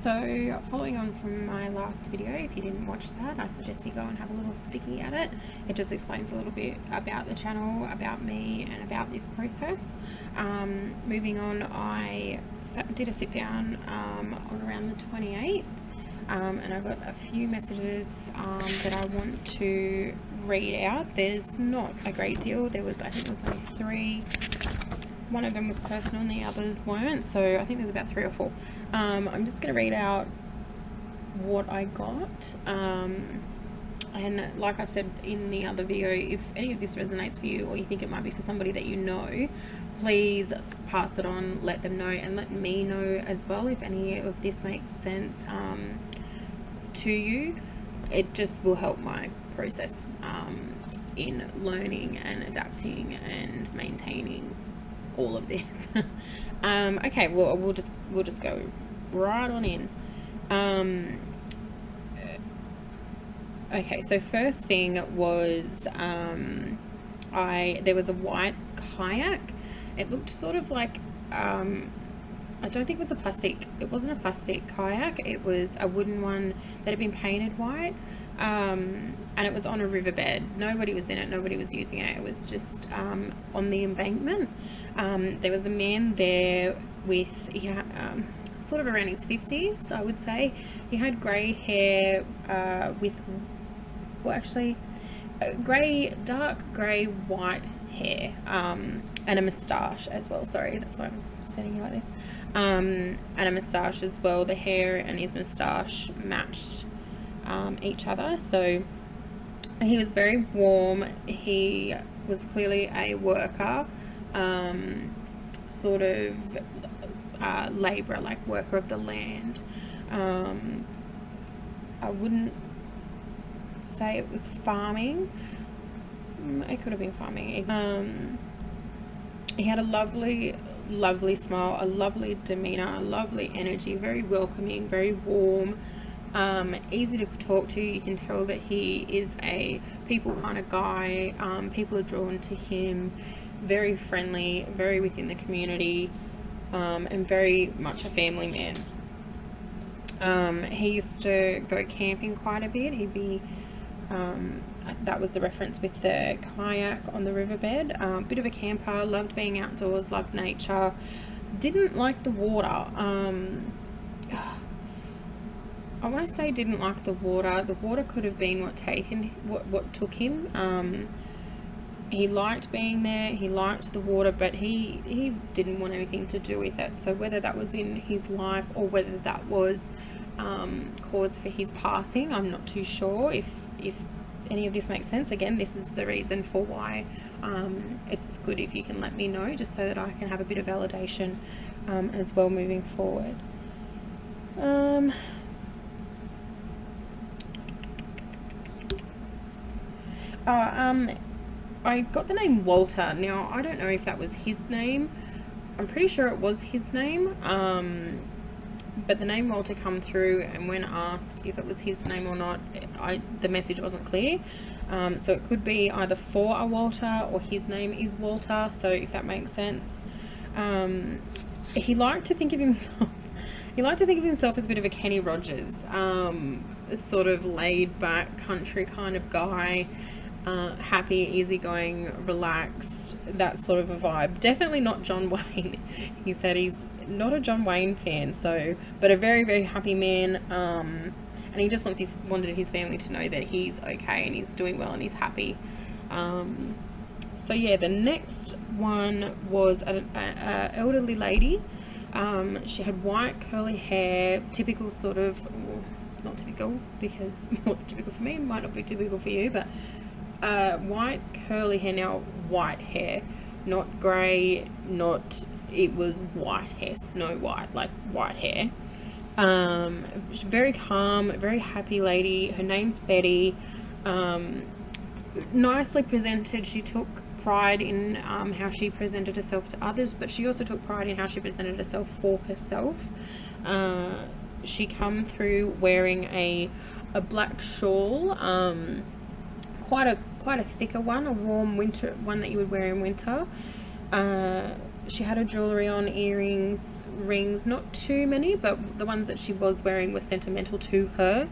So following on from my last video, if you didn't watch that, I suggest you go and have a little sticky at it. It just explains a little bit about the channel, about me, and about this process. Moving on, I did a sit down on around the 28th, and I got a few messages that I want to read out. There's not a great deal. I think there was only 3. One of them was personal and the others weren't, so I think there's about 3 or 4. I'm just going to read out what I got, and like I've said in the other video, if any of this resonates for you or you think it might be for somebody that you know, please pass it on, let them know, and let me know as well if any of this makes sense to you. It just will help my process in learning and adapting and maintaining all of this. Okay, well we'll just go right on in. Okay, so first thing was there was a white kayak. It looked sort of like I don't think it wasn't a plastic kayak, it was a wooden one that had been painted white, and it was on a riverbed. Nobody was in it, nobody was using it. It was just on the embankment. There was a man there with, sort of around his 50s, I would say. He had grey hair dark grey white hair, and a moustache as well. Sorry, that's why I'm standing here like this. And a moustache as well. The hair and his moustache matched each other, so he was very warm. He was clearly a worker, sort of labourer, like worker of the land. I wouldn't say it was farming. It could have been farming. He had a lovely smile, a lovely demeanour, a lovely energy, very welcoming, very warm, easy to talk to. You can tell that he is a people kind of guy. People are drawn to him, very friendly, very within the community, and very much a family man. He used to go camping quite a bit. He'd be that was the reference with the kayak on the riverbed. Bit of a camper, loved being outdoors, loved nature, didn't like the water. I want to say didn't like the water. The water could have been what took him. He liked being there, he liked the water, but he didn't want anything to do with it. So whether that was in his life or whether that was cause for his passing, I'm not too sure. If any of this makes sense, again, this is the reason for why it's good if you can let me know, just so that I can have a bit of validation as well moving forward. I got the name Walter. Now, I don't know if that was his name. I'm pretty sure it was his name. But the name Walter come through, and when asked if it was his name or not, the message wasn't clear. So it could be either for a Walter or his name is Walter. So if that makes sense. He liked to think of himself. He liked to think of himself as a bit of a Kenny Rogers, sort of laid back country kind of guy. Happy, easygoing, relaxed, that sort of a vibe. Definitely not John Wayne. He said he's not a John Wayne fan, but a very, very happy man, and he just wanted his family to know that he's okay and he's doing well and he's happy. So yeah, the next one was an elderly lady. She had white curly hair, typical sort of, well, not typical, because what's typical for me might not be typical for you, but white curly hair. Now, white hair, not grey, it was white hair, Snow White, like white hair. Very calm, very happy lady. Her name's Betty. Nicely presented. She took pride in how she presented herself to others, but she also took pride in how she presented herself for herself. She come through wearing a black shawl, quite a thicker one, a warm winter one that you would wear in winter. she had her jewellery on, earrings, rings, not too many, but the ones that she was wearing were sentimental to her.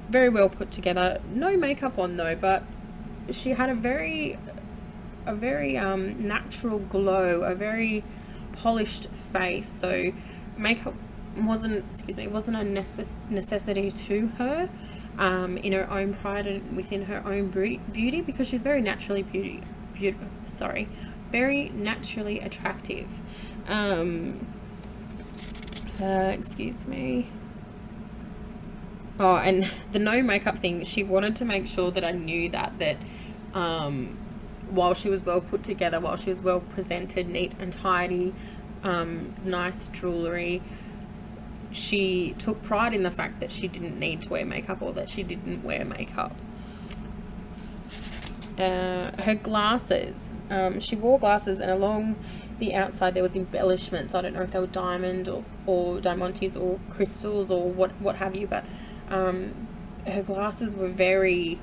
Very well put together. No makeup on though, but she had a very natural glow, a very polished face. So makeup wasn't a necessity to her, in her own pride and within her own beauty, because she's very naturally very naturally attractive. Excuse me. Oh, and the no makeup thing, she wanted to make sure that I knew that while she was well put together, while she was well presented, neat and tidy, nice jewellery, she took pride in the fact that she didn't need to wear makeup, or that she didn't wear makeup. Her glasses, she wore glasses, and along the outside there was embellishments. I don't know if they were diamond or diamantes or crystals or what have you, but her glasses were very,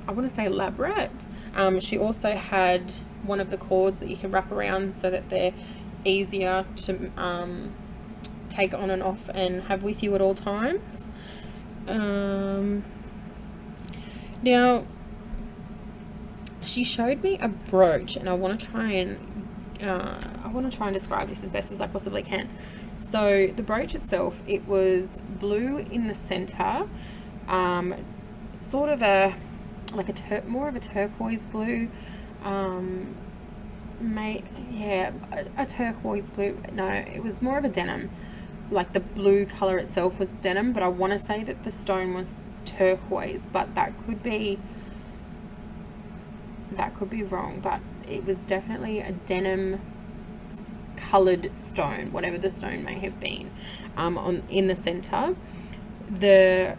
I want to say, elaborate. She also had one of the cords that you can wrap around so that they're easier to take on and off and have with you at all times. Now, she showed me a brooch, and I want to try and describe this as best as I possibly can. So the brooch itself, it was blue in the center, sort of more of a turquoise blue, a turquoise blue. No, it was more of a denim. Like the blue color itself was denim, but I want to say that the stone was turquoise, but that could be wrong, but it was definitely a denim colored stone, whatever the stone may have been, in the center. The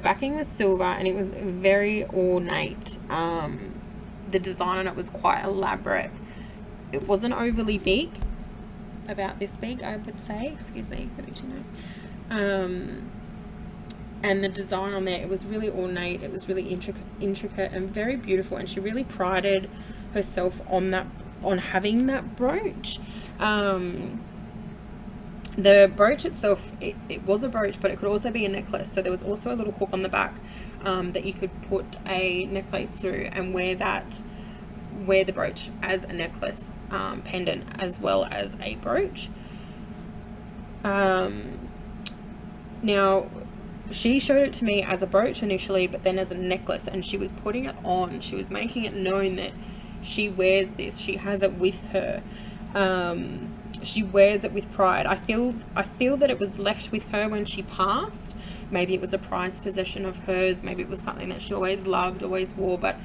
backing was silver, and it was very ornate. The design on it was quite elaborate. It wasn't overly big, about this big, I would say. Excuse me, got itchy nose. And the design on there, it was really ornate, it was really intricate and very beautiful, and she really prided herself on having that brooch. The brooch itself, it was a brooch, but it could also be a necklace. So there was also a little hook on the back that you could put a necklace through and wear the brooch as a necklace pendant as well as a brooch. Now, she showed it to me as a brooch initially, but then as a necklace, and she was putting it on. She was making it known that she wears this. She has it with her. She wears it with pride. I feel that it was left with her when she passed. Maybe it was a prized possession of hers. Maybe it was something that she always loved, always wore, but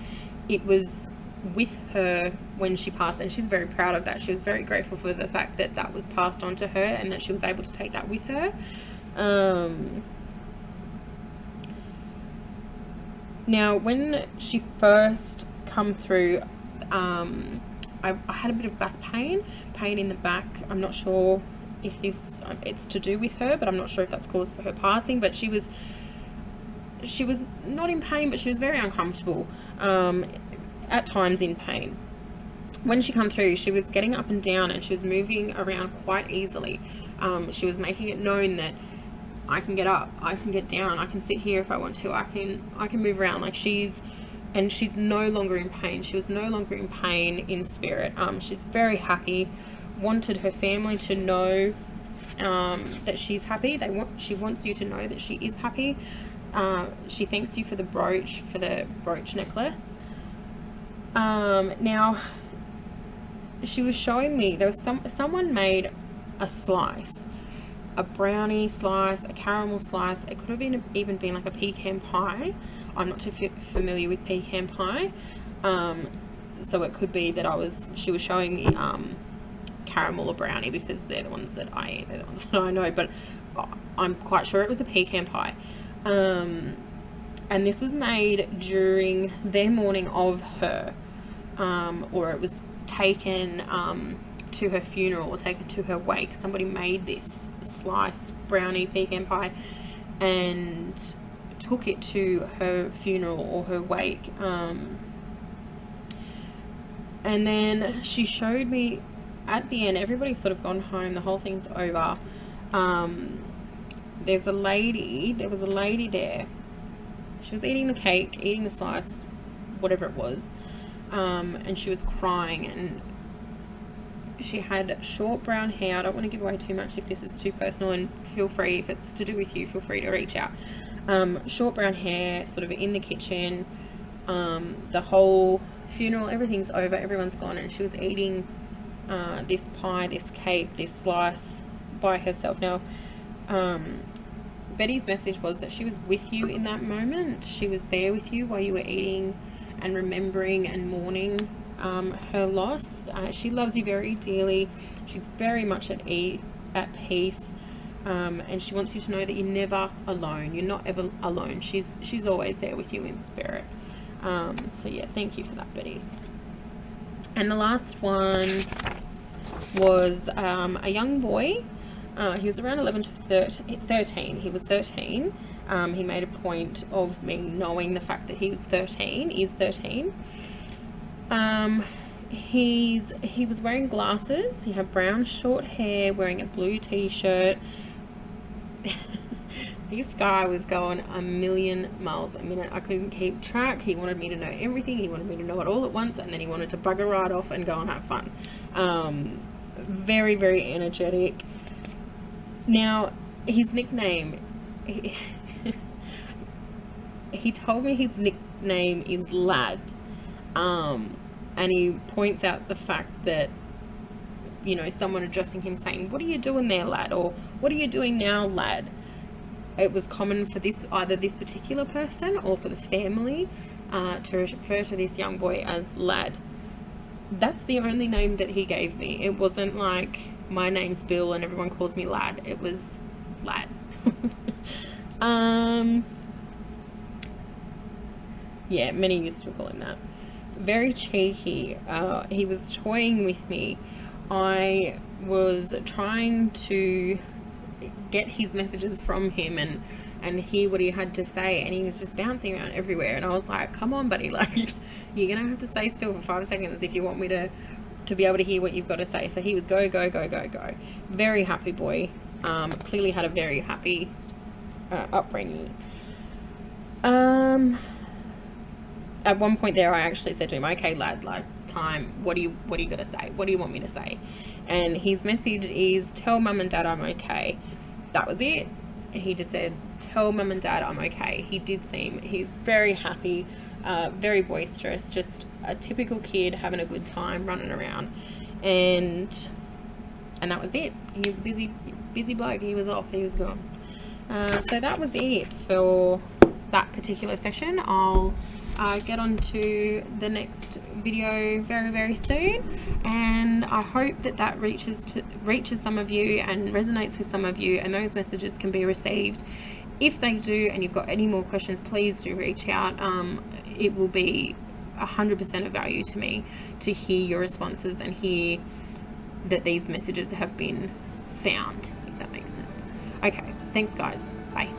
it was with her when she passed, and she's very proud of that. She was very grateful for the fact that that was passed on to her and that she was able to take that with her. Now, when she first come through, I had a bit of back pain in the back. I'm not sure if it's to do with her, but I'm not sure if that's caused for her passing. But she was not in pain, but she was very uncomfortable, at times in pain. When she come through, she was getting up and down, and she was moving around quite easily. She was making it known that I can get up, I can get down, I can sit here if I want to, I can move around. Like she's no longer in pain. She was no longer in pain in spirit. She's very happy, wanted her family to know that she's happy. She wants you to know that she is happy. She thanks you for the brooch necklace. Now, she was showing me, there was someone made a slice, a brownie slice, a caramel slice. It could have even been like a pecan pie. I'm not too familiar with pecan pie, so it could be that she was showing me caramel or brownie, because they're the ones that I eat, they're the ones that I know, but I'm quite sure it was a pecan pie. And this was made during their mourning of her, or it was taken to her funeral or taken to her wake. Somebody made this slice brownie pecan pie and took it to her funeral or her wake. And then she showed me at the end, everybody's sort of gone home. The whole thing's over. There was a lady there. She was eating the cake, eating the slice, whatever it was. And she was crying, and she had short brown hair. I don't want to give away too much if this is too personal, and feel free, if it's to do with you, feel free to reach out. Short brown hair, sort of in the kitchen. The whole funeral, everything's over, everyone's gone, and she was eating this pie, this cake, this slice by herself. Now, Betty's message was that she was with you in that moment. She was there with you while you were eating and remembering and mourning her loss. She loves you very dearly. She's very much at peace, and she wants you to know that you're never alone. You're not ever alone. She's always there with you in spirit. So yeah, thank you for that, Betty. And the last one was a young boy. He was around 11 to 13. He was 13. He made a point of me knowing the fact that he was 13. He was wearing glasses. He had brown short hair, wearing a blue t-shirt. This guy was going a million miles a minute. I couldn't keep track. He wanted me to know everything. He wanted me to know it all at once, and then he wanted to bugger right off and go and have fun. Very, very energetic. Now, his nickname, he told me his nickname is Lad. And he points out the fact that, you know, someone addressing him saying, "What are you doing there, lad?" Or "What are you doing now, lad?" It was common for either this particular person or for the family to refer to this young boy as Lad. That's the only name that he gave me. It wasn't like, my name's Bill and everyone calls me Lad. It was Lad. Yeah, many used to call him that. Very cheeky. He was toying with me. I was trying to get his messages from him and hear what he had to say, and he was just bouncing around everywhere, and I was like, come on, buddy, like, you're gonna have to stay still for 5 seconds if you want me to be able to hear what you've got to say. So he was go. Very happy boy. Clearly had a very happy upbringing. At one point there, I actually said to him, "Okay, lad, like, time, what do you got to say? What do you want me to say?" And his message is, "Tell mum and dad I'm okay." That was it. He just said, "Tell mum and dad I'm okay." He's very happy, very boisterous, just a typical kid having a good time, running around. And that was it. He was a busy bloke. He was off. He was gone. So that was it for that particular session. I'll get on to the next video very, very soon, and I hope that reaches some of you and resonates with some of you, and those messages can be received. If they do, and you've got any more questions, please do reach out. It will be 100% of value to me to hear your responses and hear that these messages have been found, if that makes sense. Okay, thanks guys, bye.